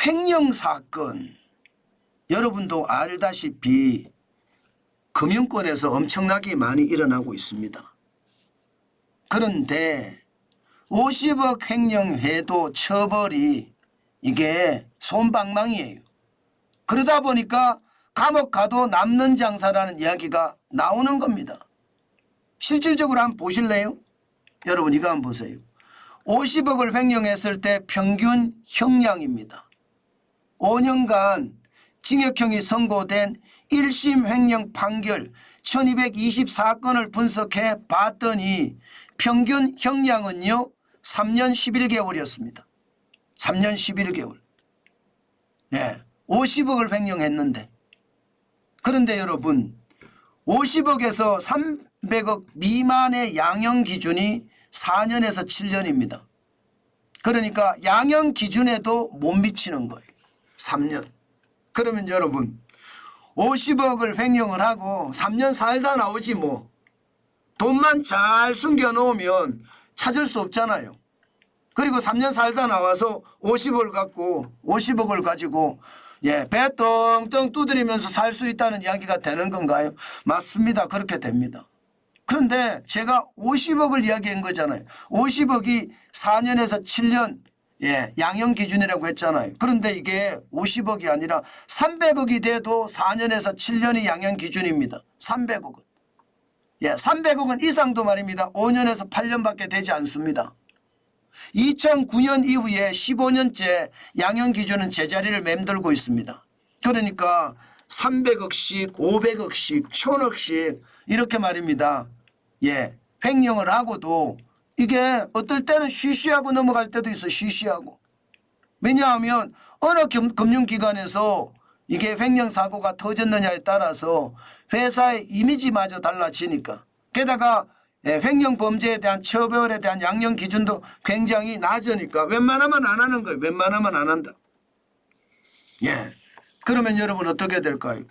횡령 사건 여러분도 알다시피 금융권에서 엄청나게 많이 일어나고 있습니다. 그런데 50억 횡령해도 처벌이 이게 솜방망이에요. 그러다 보니까 감옥 가도 남는 장사라는 이야기가 나오는 겁니다. 실질적으로 한번 보실래요? 여러분 이거 한번 보세요. 50억을 횡령했을 때 평균 형량입니다. 5년간 징역형이 선고된 1심 횡령 판결 1224건을 분석해 봤더니 평균 형량은요 3년 11개월이었습니다. 3년 11개월. 예, 50억을 횡령했는데. 그런데 여러분 50억에서 300억 미만의 양형 기준이 4년에서 7년입니다. 그러니까 양형 기준에도 못 미치는 거예요. 3년. 그러면 여러분 50억을 횡령을 하고 3년 살다 나오지 뭐. 돈만 잘 숨겨놓으면 찾을 수 없잖아요. 그리고 3년 살다 나와서 50억을 가지고 배 떵떵 두드리면서 살 수 있다는 이야기가 되는 건가요? 맞습니다. 그렇게 됩니다. 그런데 제가 50억을 이야기한 거잖아요. 50억이 4년에서 7년 양형 기준이라고 했잖아요. 그런데 이게 50억이 아니라 300억이 돼도 4년에서 7년이 양형 기준입니다. 300억은. 300억은 이상도 말입니다. 5년에서 8년밖에 되지 않습니다. 2009년 이후에 15년째 양형 기준은 제자리를 맴돌고 있습니다. 그러니까 300억씩 500억씩 1000억씩 이렇게 말입니다. 횡령을 하고도 이게 어떨 때는 쉬쉬하고 넘어갈 때도 있어. 쉬쉬하고. 왜냐하면 어느 금융기관에서 이게 횡령 사고가 터졌느냐에 따라서 회사의 이미지마저 달라지니까. 게다가 횡령 범죄에 대한 처벌에 대한 양형 기준도 굉장히 낮으니까 웬만하면 안 하는 거예요. 웬만하면 안 한다. 그러면 여러분 어떻게 될까요?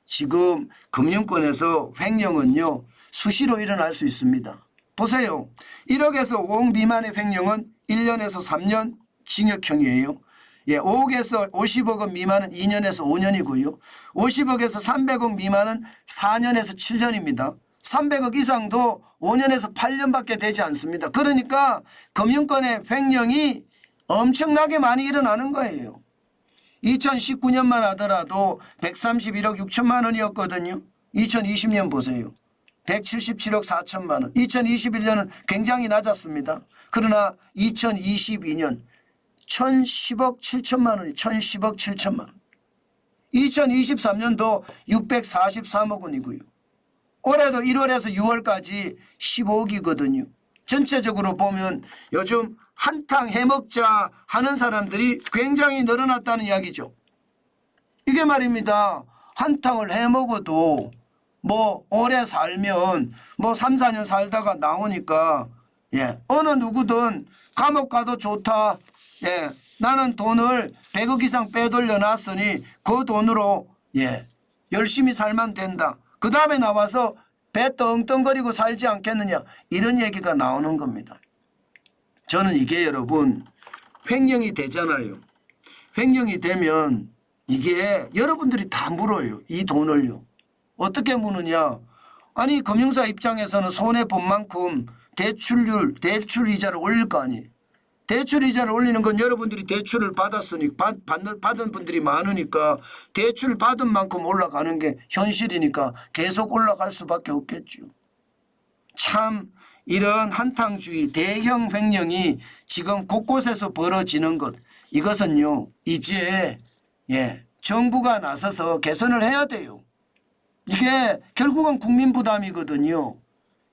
지금 금융권에서 횡령은요 수시로 일어날 수 있습니다. 보세요. 1억에서 5억 미만의 횡령은 1년에서 3년 징역형이에요. 5억에서 50억 미만은 2년에서 5년이고요. 50억에서 300억 미만은 4년에서 7년입니다. 300억 이상도 5년에서 8년밖에 되지 않습니다. 그러니까 금융권의 횡령이 엄청나게 많이 일어나는 거예요. 2019년만 하더라도 131억 6천만 원이었거든요. 2020년 보세요. 177억 4천만 원. 2021년은 굉장히 낮았습니다. 그러나 2022년 1010억 7천만 원이 1010억 7천만 원. 2023년도 643억 원이고요. 올해도 1월에서 6월까지 15억이거든요. 전체적으로 보면 요즘 한탕 해먹자 하는 사람들이 굉장히 늘어났다는 이야기죠. 이게 말입니다. 한탕을 해먹어도 뭐 오래 살면 뭐 3, 4년 살다가 나오니까 어느 누구든 감옥 가도 좋다. 나는 돈을 100억 이상 빼돌려 놨으니 그 돈으로 열심히 살면 된다. 그 다음에 나와서 배 떵떵거리고 살지 않겠느냐 이런 얘기가 나오는 겁니다. 저는 이게 여러분 횡령이 되잖아요. 횡령이 되면 이게 여러분들이 다 물어요. 이 돈을요. 어떻게 무느냐. 아니 금융사 입장에서는 손해본 만큼 대출률 대출 이자를 올릴 거 아니에요. 대출 이자를 올리는 건 여러분들이 대출을 받았으니 받은 분들이 많으니까 대출 받은 만큼 올라가는 게 현실이니까 계속 올라갈 수밖에 없겠죠. 참 이런 한탕주의 대형 횡령이 지금 곳곳에서 벌어지는 것 이것은요 이제 정부가 나서서 개선을 해야 돼요. 이게 결국은 국민 부담이거든요.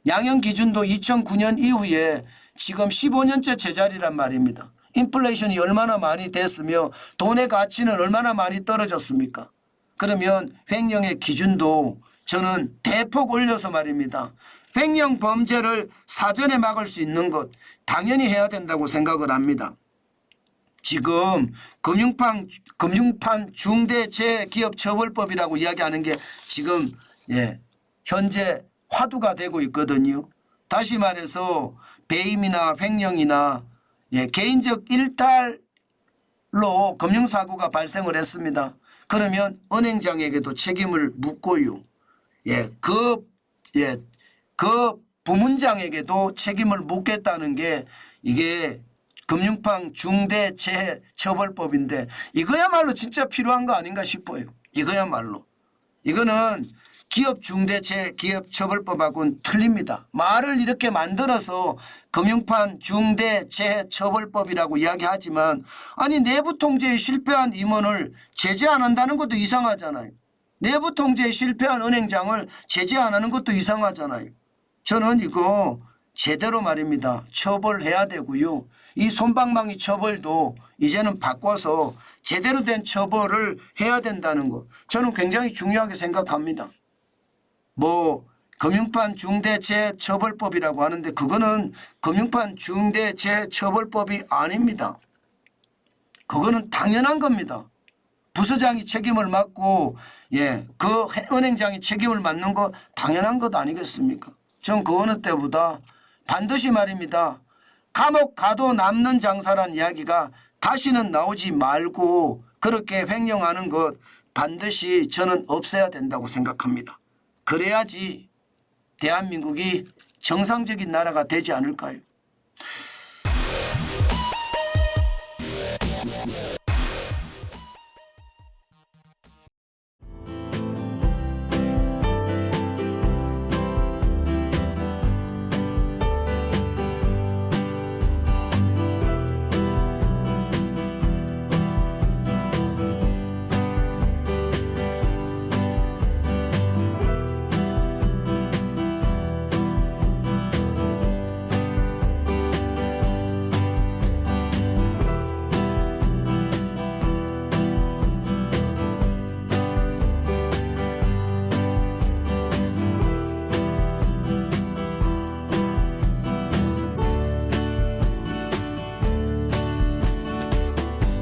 양형 기준도 2009년 이후에 지금 15년째 제자리란 말입니다. 인플레이션이 얼마나 많이 됐으며 돈의 가치는 얼마나 많이 떨어졌습니까? 그러면 횡령의 기준도 저는 대폭 올려서 말입니다. 횡령 범죄를 사전에 막을 수 있는 것 당연히 해야 된다고 생각을 합니다. 지금 금융판 중대재해기업처벌법이라고 이야기하는 게 지금 현재 화두가 되고 있거든요. 다시 말해서 배임이나 횡령이나 개인적 일탈 금융사고가 발생을 했습니다. 그러면 은행장에게도 책임을 묻고요. 그 부문장에게도 책임을 묻겠다는 게 이게 금융판 중대재해처벌법인데 이거야말로 진짜 필요한 거 아닌가 싶어요. 이거야말로. 이거는 기업 중대재해기업처벌법하고는 틀립니다. 말을 이렇게 만들어서 금융판 중대재해처벌법이라고 이야기하지만 아니 내부 통제에 실패한 임원을 제재 안 한다는 것도 이상하잖아요. 내부 통제에 실패한 은행장을 제재 안 하는 것도 이상하잖아요. 저는 이거 제대로 말입니다. 처벌해야 되고요. 이 솜방망이 처벌도 이제는 바꿔서 제대로 된 처벌을 해야 된다는 것. 저는 굉장히 중요하게 생각합니다. 금융판 중대재해처벌법이라고 하는데 그거는 금융판 중대재해처벌법이 아닙니다. 그거는 당연한 겁니다. 부서장이 책임을 맡고 그 은행장이 책임을 맡는 거 당연한 것 아니겠습니까? 전 그 어느 때보다 반드시 말입니다. 감옥 가도 남는 장사란 이야기가 다시는 나오지 말고 그렇게 횡령하는 것 반드시 저는 없애야 된다고 생각합니다. 그래야지 대한민국이 정상적인 나라가 되지 않을까요?